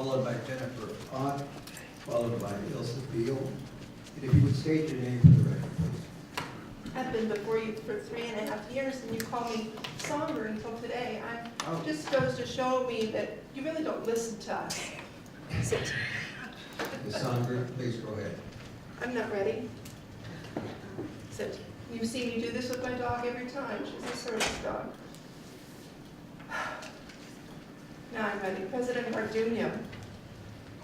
followed by Jennifer Ott, followed by Ilsa Beal. And if you would state your name for the record, please. I've been before you for 3.5 years, and you call me somber until today. Oh. Just goes to show me that you really don't listen to us. Sit. Ms. Sondra, please go ahead. I'm not ready. Sit. You've seen me do this with my dog every time. She's a service dog. Now I'm ready. President Garduño,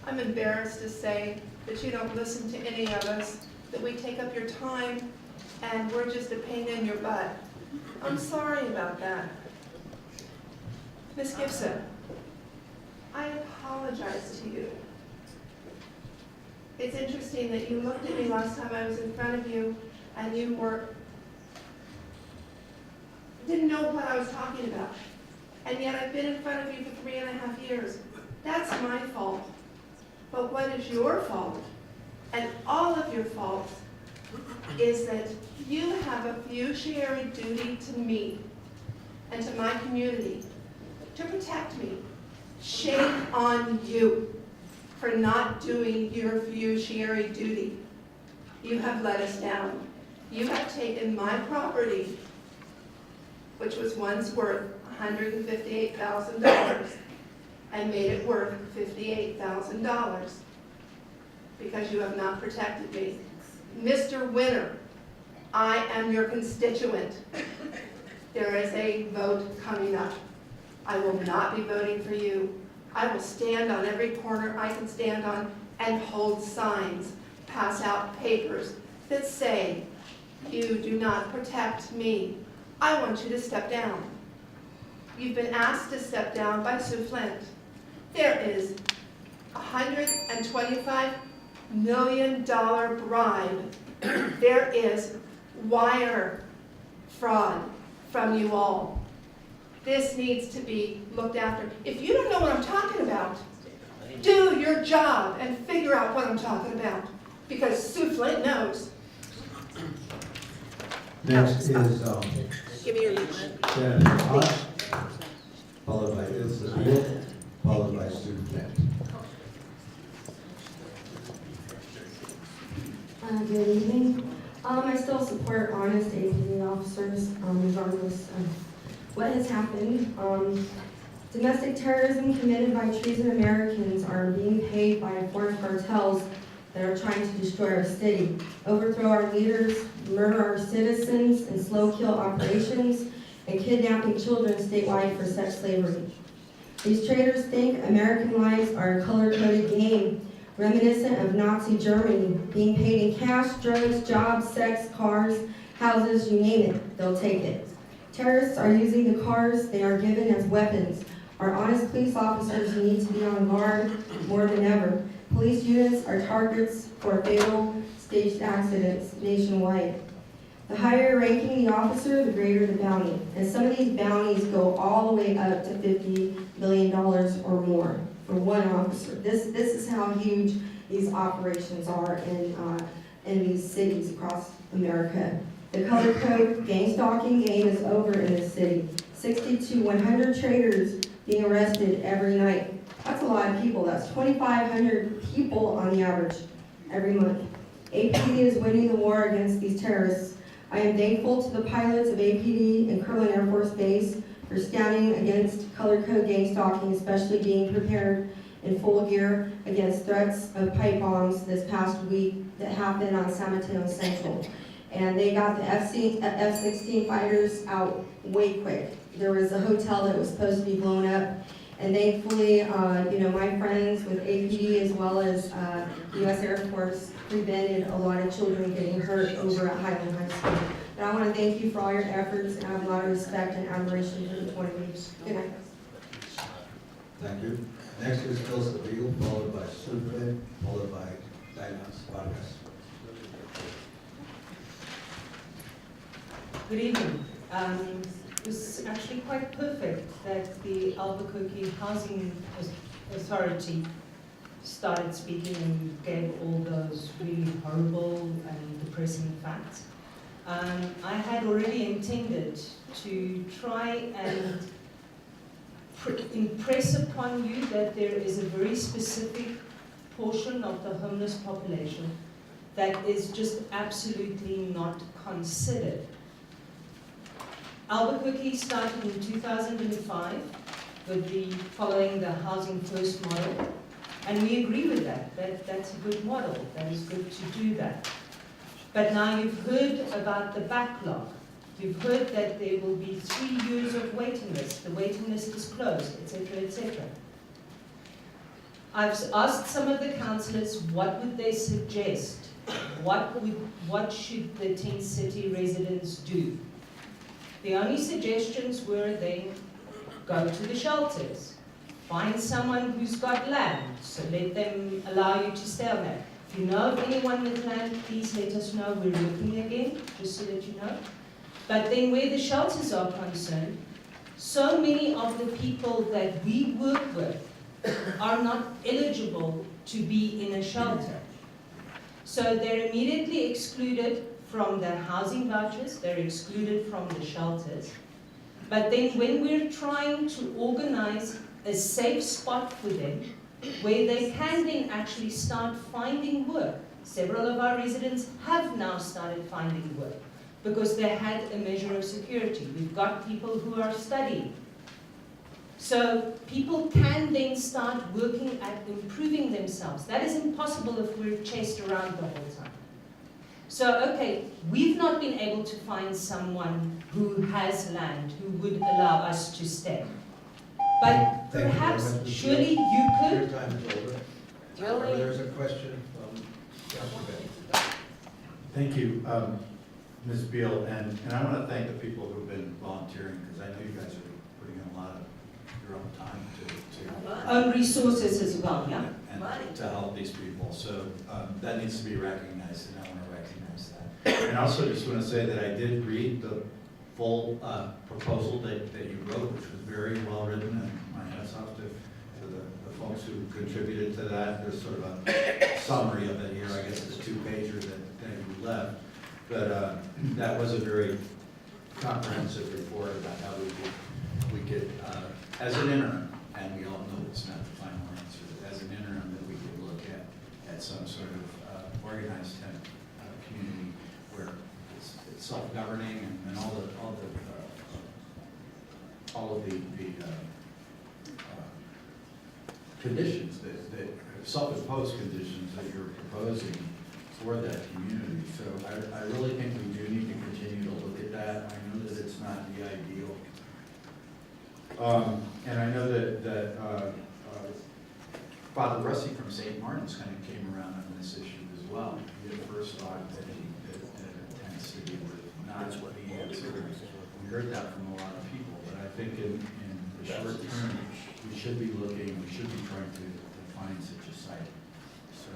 I'm embarrassed to say that you don't listen to any of us, that we take up your time, and we're just a pain in your butt. I'm sorry about that. Ms. Gibson, I apologize to you. It's interesting that you looked at me last time I was in front of you and you didn't know what I was talking about. And yet I've been in front of you for 3.5 years. That's my fault. But what is your fault, and all of your faults, is that you have a fiduciary duty to me and to my community to protect me. Shame on you for not doing your fiduciary duty. You have let us down. You have taken my property, which was once worth $158,000, and made it worth $58,000 because you have not protected me. Mr. Winner, I am your constituent. There is a vote coming up. I will not be voting for you. I will stand on every corner I can stand on and hold signs, pass out papers that say, you do not protect me. I want you to step down. You've been asked to step down by Sue Flint. There is a $125 million bribe. There is wire fraud from you all. This needs to be looked after. If you don't know what I'm talking about, do your job and figure out what I'm talking about, because Sue Flint knows. Next is Give me your leash. Jennifer Ott, followed by Ilsa Beal, followed by Sue Flint. Good evening. I still support honest APD officers, regardless of what has happened. Domestic terrorism committed by treason Americans are being paid by foreign cartels that are trying to destroy our city, overthrow our leaders, murder our citizens in slow-kill operations, and kidnapping children statewide for sex slavery. These traitors think American lives are a color-coded game, reminiscent of Nazi Germany, being paid in cash, drugs, jobs, sex, cars, houses, you name it, they'll take it. Terrorists are using the cars they are given as weapons. Our honest police officers need to be on guard more than ever. Police units are targets for fatal staged accidents nationwide. The higher ranking the officer, the greater the bounty. And some of these bounties go all the way up to $50 million or more for one officer. This is how huge these operations are in these cities across America. The color code gang stalking game is over in this city. 60 to 100 traitors being arrested every night. That's a lot of people. That's 2,500 people on the average every month. APD is winning the war against these terrorists. I am thankful to the pilots of APD and Kerwin Air Force Base for standing against color code gang stalking, especially being prepared in full gear against threats of pipe bombs this past week that happened on San Mateo Central. And they got the F-16 fighters out way quick. There was a hotel that was supposed to be blown up, and thankfully, my friends with APD as well as the U.S. Air Force prevented a lot of children getting hurt over at Highland High School. But I want to thank you for all your efforts, and I have a lot of respect and admiration for each one of you. Good night. Thank you. Next is Ilsa Beal, followed by Sue Flint, followed by Diana Vargas. Good evening. It was actually quite perfect that the Albuquerque Housing Authority started speaking and gave all those really horrible and depressing facts. I had already intended to try and impress upon you that there is a very specific portion of the homeless population that is just absolutely not considered. Albuquerque started in 2005 with following the Housing First model, and we agree with that. That's a good model. That is good to do that. But now you've heard about the backlog. You've heard that there will be 3 years of waiting list. The waiting list is closed, etc., etc. I've asked some of the councillors what would they suggest. What should the tent city residents do? The only suggestions were they go to the shelters, find someone who's got land, so let them allow you to stay on that. If you know of anyone with land, please let us know. We're looking again, just so that you know. But then where the shelters are concerned, so many of the people that we work with are not eligible to be in a shelter. So they're immediately excluded from the housing vouchers, they're excluded from the shelters. But then when we're trying to organize a safe spot for them, where they can then actually start finding work. Several of our residents have now started finding work because they had a measure of security. We've got people who are studying. So people can then start working at improving themselves. That is impossible if we're chased around the whole time. So, okay, we've not been able to find someone who has land who would allow us to stay. But Thank you very perhaps, much, Ms. surely Beal. you Your could. time is over. Really? There's a question from Councilor Betty. Thank you, Ms. Beal, and I want to thank the people who've been volunteering, because I know you guys are putting in a lot of your own time to Own resources as well, yeah? and to help these people. So that needs to be recognized, and I want to recognize that. And I also just want to say that I did read the full proposal that you wrote, which was very well written, and my hats off to the folks who contributed to that. There's sort of a summary of it here. I guess it's a 2-pager that you left. But that was a very comprehensive report about how we could, as an interim, and we all know it's not the final answer, but as an interim that we could look at some sort of organized tent community where it's self-governing and all of the conditions that self-imposed conditions that you're proposing for that community. So I really think we do need to continue to look at that. I know that it's not the ideal. And I know that Father Russi from St. Martin's kind of came around on this issue as well. He at first thought that a tent city would not be the answer. We heard that from a lot of people, but I think in the short term, we should be trying to find such a site. So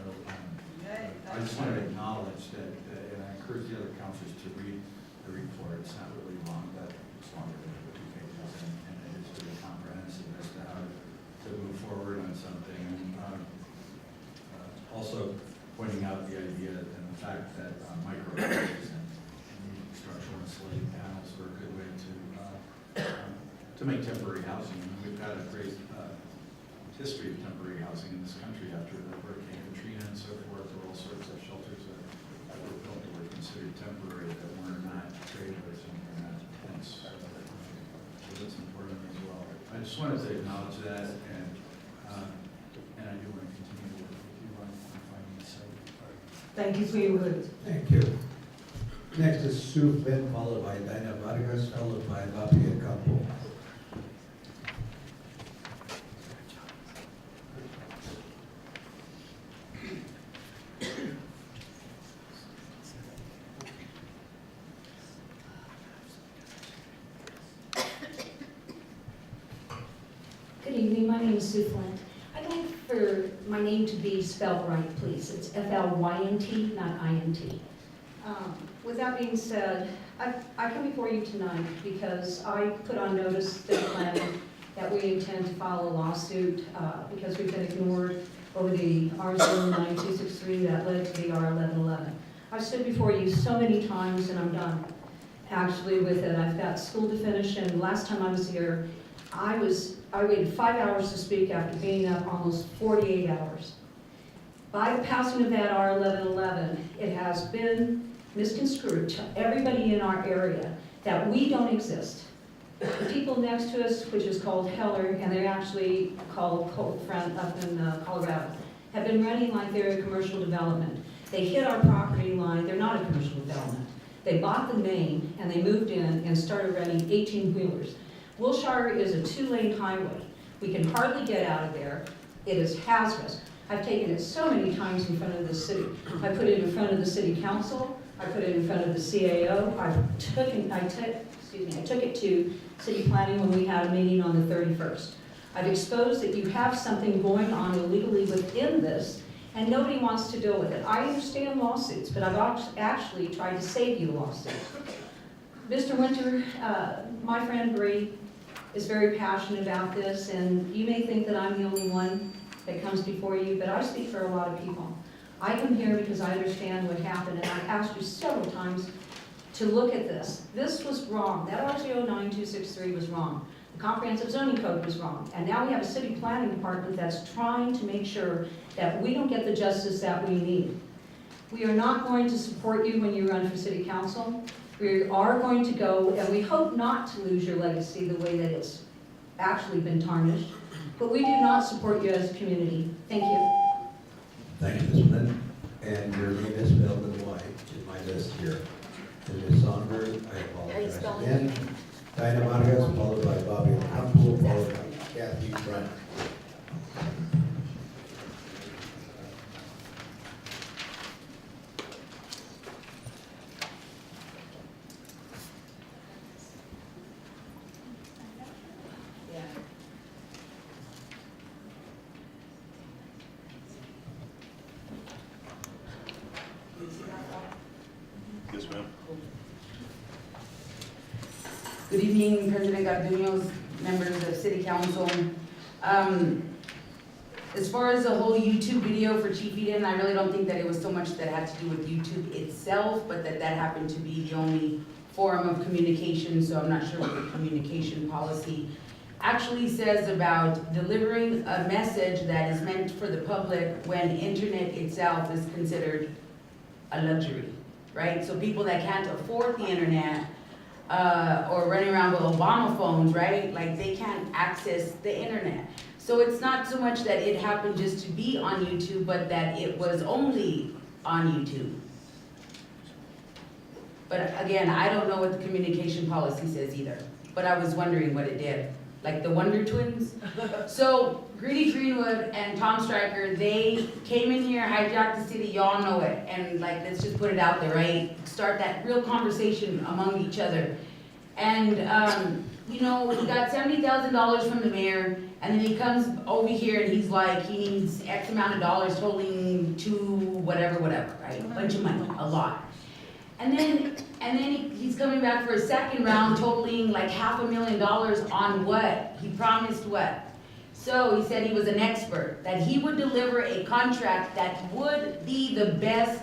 I just want to acknowledge that, and I encourage the other councilors to read the report. It's not really long, but it's longer than 2 pages, and it is pretty comprehensive as to how to move forward on something. And also pointing out the idea and the fact that micro and structural insulating panels are a good way to make temporary housing. And we've got a great history of temporary housing in this country after the Hurricane Katrina and so forth. There were all sorts of shelters that were built that were considered temporary that were not trailers and were not tents. So that's important as well. I just wanted to acknowledge that, and I do want to continue to work with you on finding a site. Thank you for your words. Thank you. Next is Sue Flynn, followed by Dinah Vargas, followed by Lafayette Campo. Good evening, my name is Sue Flint. I'd like for my name to be spelled right, please. It's F-L-Y-N-T, not I-N-T. With that being said, I come before you tonight because I put on notice to the planning that we intend to file a lawsuit because we've been ignored over the R09263 that led to the R1111. I've stood before you so many times and I'm done actually with it. I've got school to finish, and last time I was here, I waited 5 hours to speak after being up almost 48 hours. By the passing of that R1111, it has been misconstrued to everybody in our area that we don't exist. The people next to us, which is called Heller, and they're actually called Cold Front up in Colorado, have been running like they're a commercial development. They hit our property line, they're not a commercial development. They bought the main and they moved in and started running 18-wheelers. Wilshire is a 2-lane highway. We can hardly get out of there. It is hazardous. I've taken it so many times in front of the city. I put it in front of the city council. I put it in front of the CAO. I took it to city planning when we had a meeting on the 31st. I've exposed that you have something going on illegally within this, and nobody wants to deal with it. I understand lawsuits, but I've actually tried to save you lawsuits. Mr. Winter, my friend Bree is very passionate about this, and you may think that I'm the only one that comes before you, but I speak for a lot of people. I come here because I understand what happened, and I asked you several times to look at this. This was wrong. That RCO 9263 was wrong. The comprehensive zoning code was wrong. And now we have a city planning department that's trying to make sure that we don't get the justice that we need. We are not going to support you when you run for city council. We are going to go, and we hope not to lose your legacy the way that it's actually been tarnished. But we do not support you as a community. Thank you. Thank you, Ms. Flynn. And your name is spelled in white in my list here. And Ms. Sonberg, I apologize again. Dinah Vargas, followed by Bobby Ocampo, followed by Kathy Brennan. Yes, ma'am. Good evening, President Garduño, members of City Council. As far as the whole YouTube video for Chief Eden, I really don't think that it was so much that had to do with YouTube itself, but that happened to be the only forum of communication, so I'm not sure what the communication policy actually says about delivering a message that is meant for the public when internet itself is considered a luxury, right? So people that can't afford the internet, or running around with Obama phones, right? Like they can't access the internet. So it's not so much that it happened just to be on YouTube, but that it was only on YouTube. But again, I don't know what the communication policy says either, but I was wondering what it did. Like the Wonder Twins. So Greedy Greenwood and Tom Stryker, they came in here, hijacked the city, y'all know it. And like, let's just put it out there, right? Start that real conversation among each other. And, you know, he got $70,000 from the mayor, and then he comes over here and he's like, he needs X amount of dollars totaling to whatever, right? A bunch of money, a lot. And then he's coming back for a second round totaling like $500,000 on what? He promised what? So he said he was an expert, that he would deliver a contract that would be the best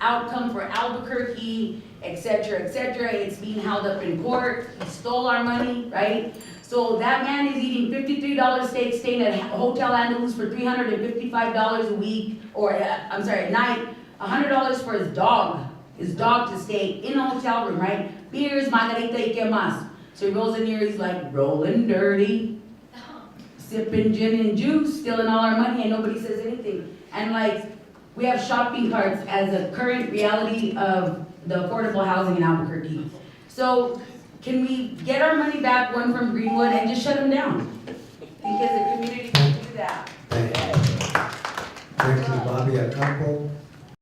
outcome for Albuquerque, et cetera, et cetera. It's being held up in court. He stole our money, right? So that man is eating $53 steak, staying at Hotel Andalus for $355 a week, or I'm sorry, a night, $100 for his dog to stay in a hotel room, right? Beers, margarita, y que más. So he rolls in here, he's like, rolling dirty, sipping gin and juice, stealing all our money, and nobody says anything. And like, we have shopping carts as a current reality of the affordable housing in Albuquerque. So can we get our money back, one from Greenwood, and just shut them down? Because the community can do that. Thank you. Next is Bobby Ocampo,